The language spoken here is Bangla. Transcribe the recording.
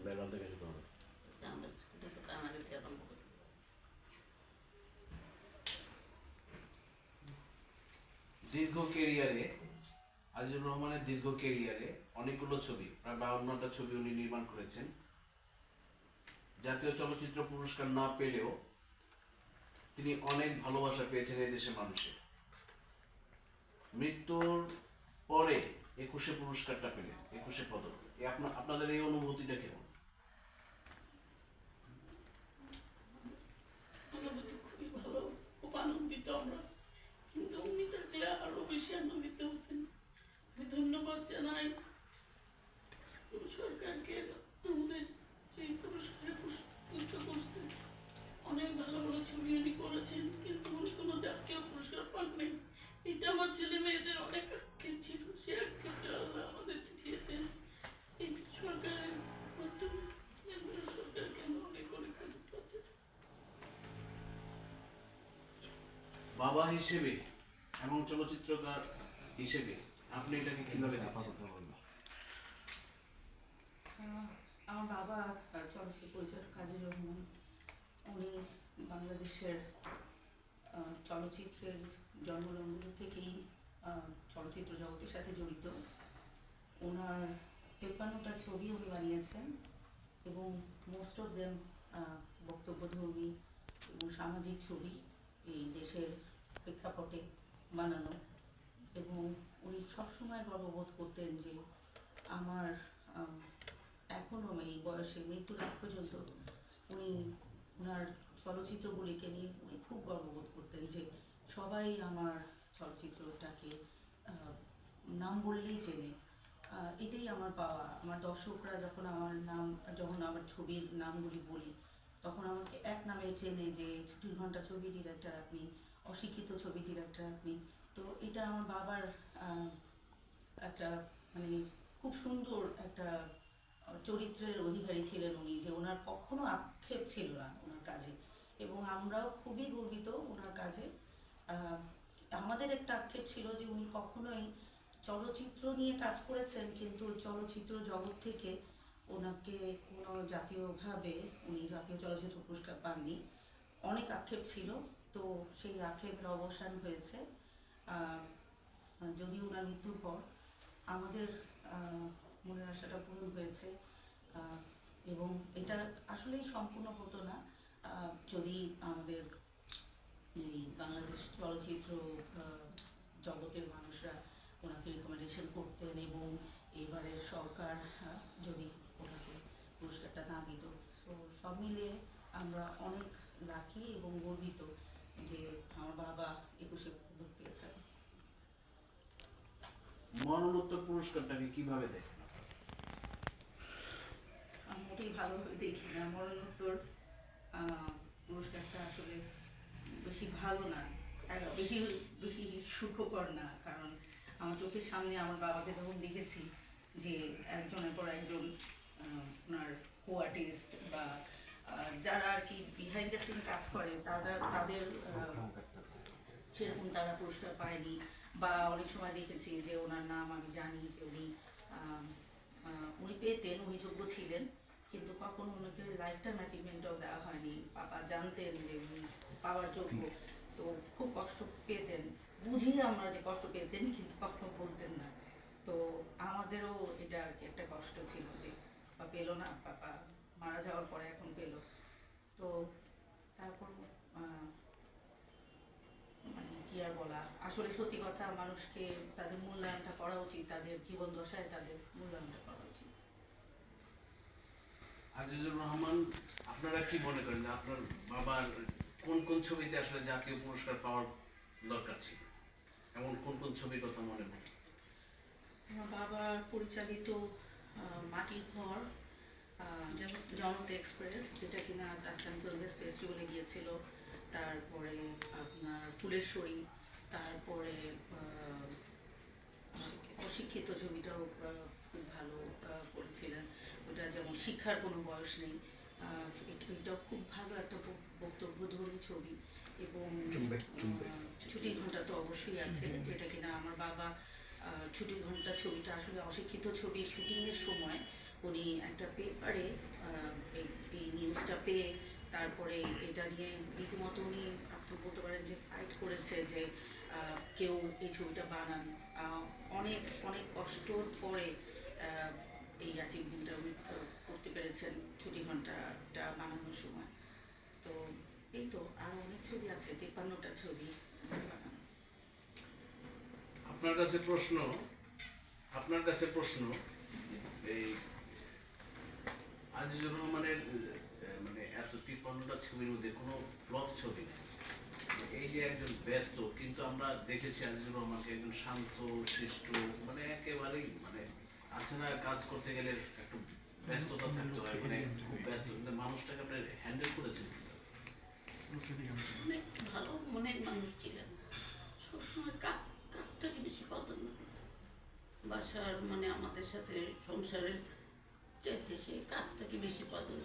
ব্যাকগ্রাউন্ড থেকে শুরু হবে। আমরা দুটো কানাডিতে আরম্ভ করি। দীর্ঘ কেরিয়ারে আজিজুর রহমানের দীর্ঘ কেরিয়ারে অনেকগুলো ছবি, প্রায় 52টা ছবি উনি নির্মাণ করেছেন। জাতীয় চলচ্চিত্র পুরস্কার না পেলেও তিনি অনেক ভালোবাসা পেয়েছেন এই দেশের মানুষের। মৃত্যুর পরে 21শে পুরস্কারটা পেলেন, 21শে পদক। আপনাদের এই অনুভূতিটা কেমন? অনুভূতি খুবই ভালো, খুব আনন্দিত আমরা, কিন্তু উনি থাকলে আরো বেশি আনন্দিত হতেন। আমি ধন্যবাদ জানাই সরকারকে, আমাদের যে পুরস্কারে পুরস্কৃত করছে। অনেক ভালো ভালো ছবি উনি করেছেন, কিন্তু উনি কোনো জাতীয় পুরস্কার পাননি। এটা আমার ছেলে মেয়েদের অনেক আক্ষেপ ছিল, সে আক্ষেপটা আল্লাহ আমাদেরকে দিয়েছেন এই সরকারের মাধ্যমে। সরকারকে আমরা অনেক অনেক ধন্যবাদ জানাই। বাবা হিসেবে এবং চলচ্চিত্রকার হিসেবে আপনি এটাকে কিভাবে দেখছেন? আমার বাবা চলচ্চিত্র পরিচালক কাজী রহমান, উনি বাংলাদেশের চলচ্চিত্রের জন্মলগ্ন থেকেই চলচ্চিত্র জগতের সাথে জড়িত। ওনার 53টা ছবি উনি বানিয়েছেন এবং মোস্ট অফ দেম বক্তব্যধর্মী এবং সামাজিক ছবি এই দেশের প্রেক্ষাপটে বানানো। এবং উনি সবসময় গর্ববোধ করতেন যে আমার এখনও এই বয়সে মৃত্যুর আগ পর্যন্ত উনি ওনার চলচ্চিত্রগুলিকে নিয়ে উনি খুব গর্ববোধ করতেন যে সবাই আমার চলচ্চিত্রটাকে নাম বললেই চেনে। এটাই আমার পাওয়া। আমার দর্শকরা যখন আমার ছবির নামগুলি বলি, তখন আমাকে এক নামে চেনে যে ছুটির ঘন্টা ছবি ডিরেক্টর আপনি, অশিক্ষিত ছবি ডিরেক্টর আপনি। তো এটা আমার বাবার একটা মানে খুব সুন্দর একটা চরিত্রের অধিকারী ছিলেন উনি, যে ওনার কখনো আক্ষেপ ছিল না ওনার কাজে, এবং আমরাও খুবই গর্বিত ওনার কাজে। আমাদের একটা আক্ষেপ ছিল যে উনি কখনোই চলচ্চিত্র নিয়ে কাজ করেছেন, কিন্তু চলচ্চিত্র জগৎ থেকে ওনাকে কোনো জাতীয়ভাবে উনি জাতীয় চলচ্চিত্র পুরস্কার পাননি। অনেক আক্ষেপ ছিল, তো সেই আক্ষেপের অবসান হয়েছে। যদিও ওনার মৃত্যুর পর আমাদের মনের আশাটা পূরণ হয়েছে, এবং এটা আসলেই সম্পূর্ণ হতো না যদি আমাদের এই বাংলাদেশ চলচ্চিত্র জগতের মানুষরা ওনাকে রিকমেন্ডেশন করতেন এবং এবারের সরকার যদি ওনাকে পুরস্কারটা না দিত। সো সব মিলিয়ে আমরা অনেক লাকি এবং গর্বিত যে আমার বাবা 21শে পদক পেয়েছেন। মরণোত্তর পুরস্কারটাকে কিভাবে দেখেন? মোটেই ভালোভাবে দেখি না। মরণোত্তর পুরস্কারটা আসলে বেশি ভালো না, বেশি বেশি সুখকর না। কারণ আমার চোখের সামনে আমার বাবাকে যখন দেখেছি যে একজনের পর একজন ওনার কো আর্টিস্ট বা যারা আর কি বিহাইন্ড দ্য সিন কাজ করে তাদের সেরকম তারা পুরস্কার পায়নি। বা অনেক সময় দেখেছি যে ওনার নাম আমি জানি যে উনি পেতেন, উনি যোগ্য ছিলেন, কিন্তু কখনো ওনাকে লাইফ টাইম অ্যাচিভমেন্টও দেওয়া হয়নি। বাবা জানতেন যে উনি পাওয়ার যোগ্য, তো খুব কষ্ট পেতেন। বুঝি আমরা যে কষ্ট পেতেন, কিন্তু কখনো বলতেন না। তো আমাদেরও এটা আর কি একটা কষ্ট ছিল যে পাপা পেলো না, পাপা মারা যাওয়ার পরে এখন পেলো। তো তারপর মানে কি আর বলা, আসলে সত্যি কথা, মানুষকে তাদের মূল্যায়নটা করা উচিত, তাদের জীবন দশায় তাদের মূল্যায়নটা করা উচিত। আজিজুর রহমান, আপনারা কি মনে করেন আপনার বাবার কোন কোন ছবিতে আসলে জাতীয় পুরস্কার পাওয়ার দরকার ছিল, এমন কোন কোন ছবির কথা মনে পড়ে? আমার বাবার পরিচালিত মাটির ঘর, জনতা এক্সপ্রেস, যেটা কিনা কাস্টম ফিল্ম ফেস্টিভ্যালে গিয়েছিল, তারপরে আপনার ফুলেশ্বরী, তারপরে অশিক্ষিত ছবিটাও খুব ভালো করেছিলেন। ওটা যেমন শিক্ষার কোনো বয়স নেই, এটাও খুব ভালো একটা বক্তব্যধর্মী ছবি। এবং ছুটির ঘন্টা তো অবশ্যই আছে, যেটা কিনা আমার বাবা ছুটির ঘন্টা ছবিটা আসলে অশিক্ষিত ছবির শুটিংয়ের সময় উনি একটা পেপারে এই নিউজটা পেয়ে তারপরে এটা নিয়ে রীতিমতো উনি আপনি বলতে পারেন যে ফাইট করেছে যে কেউ এই ছবিটা বানান। অনেক অনেক কষ্টর পরে এই অ্যাচিভমেন্টটা উনি করতে পেরেছেন ছুটি ঘন্টাটা বানানোর সময়। তো এই তো আরও অনেক ছবি আছে, 53টা ছবি বানানো। আপনার কাছে প্রশ্ন এই আজিজুর রহমানের মানে এত 53টা ছবির মধ্যে কোনো ফ্লপ ছবি নেই। এই যে একজন ব্যস্ত, কিন্তু আমরা দেখেছি আজিজুর রহমানকে একজন শান্ত শিষ্ট, মানে একেবারেই মানে আছে না, কাজ করতে গেলে একটু ব্যস্ততা থাকতে হয়, মানে খুব ব্যস্ত, কিন্তু মানুষটাকে আপনি হ্যান্ডেল করেছেন। অনেক ভালো মনের মানুষ ছিলেন, সবসময় কাজটাকে বেশি প্রাধান্য করতেন। বাসার মানে আমাদের সাথে সংসারের চাইতে সে কাজটাকে বেশি প্রাধান্য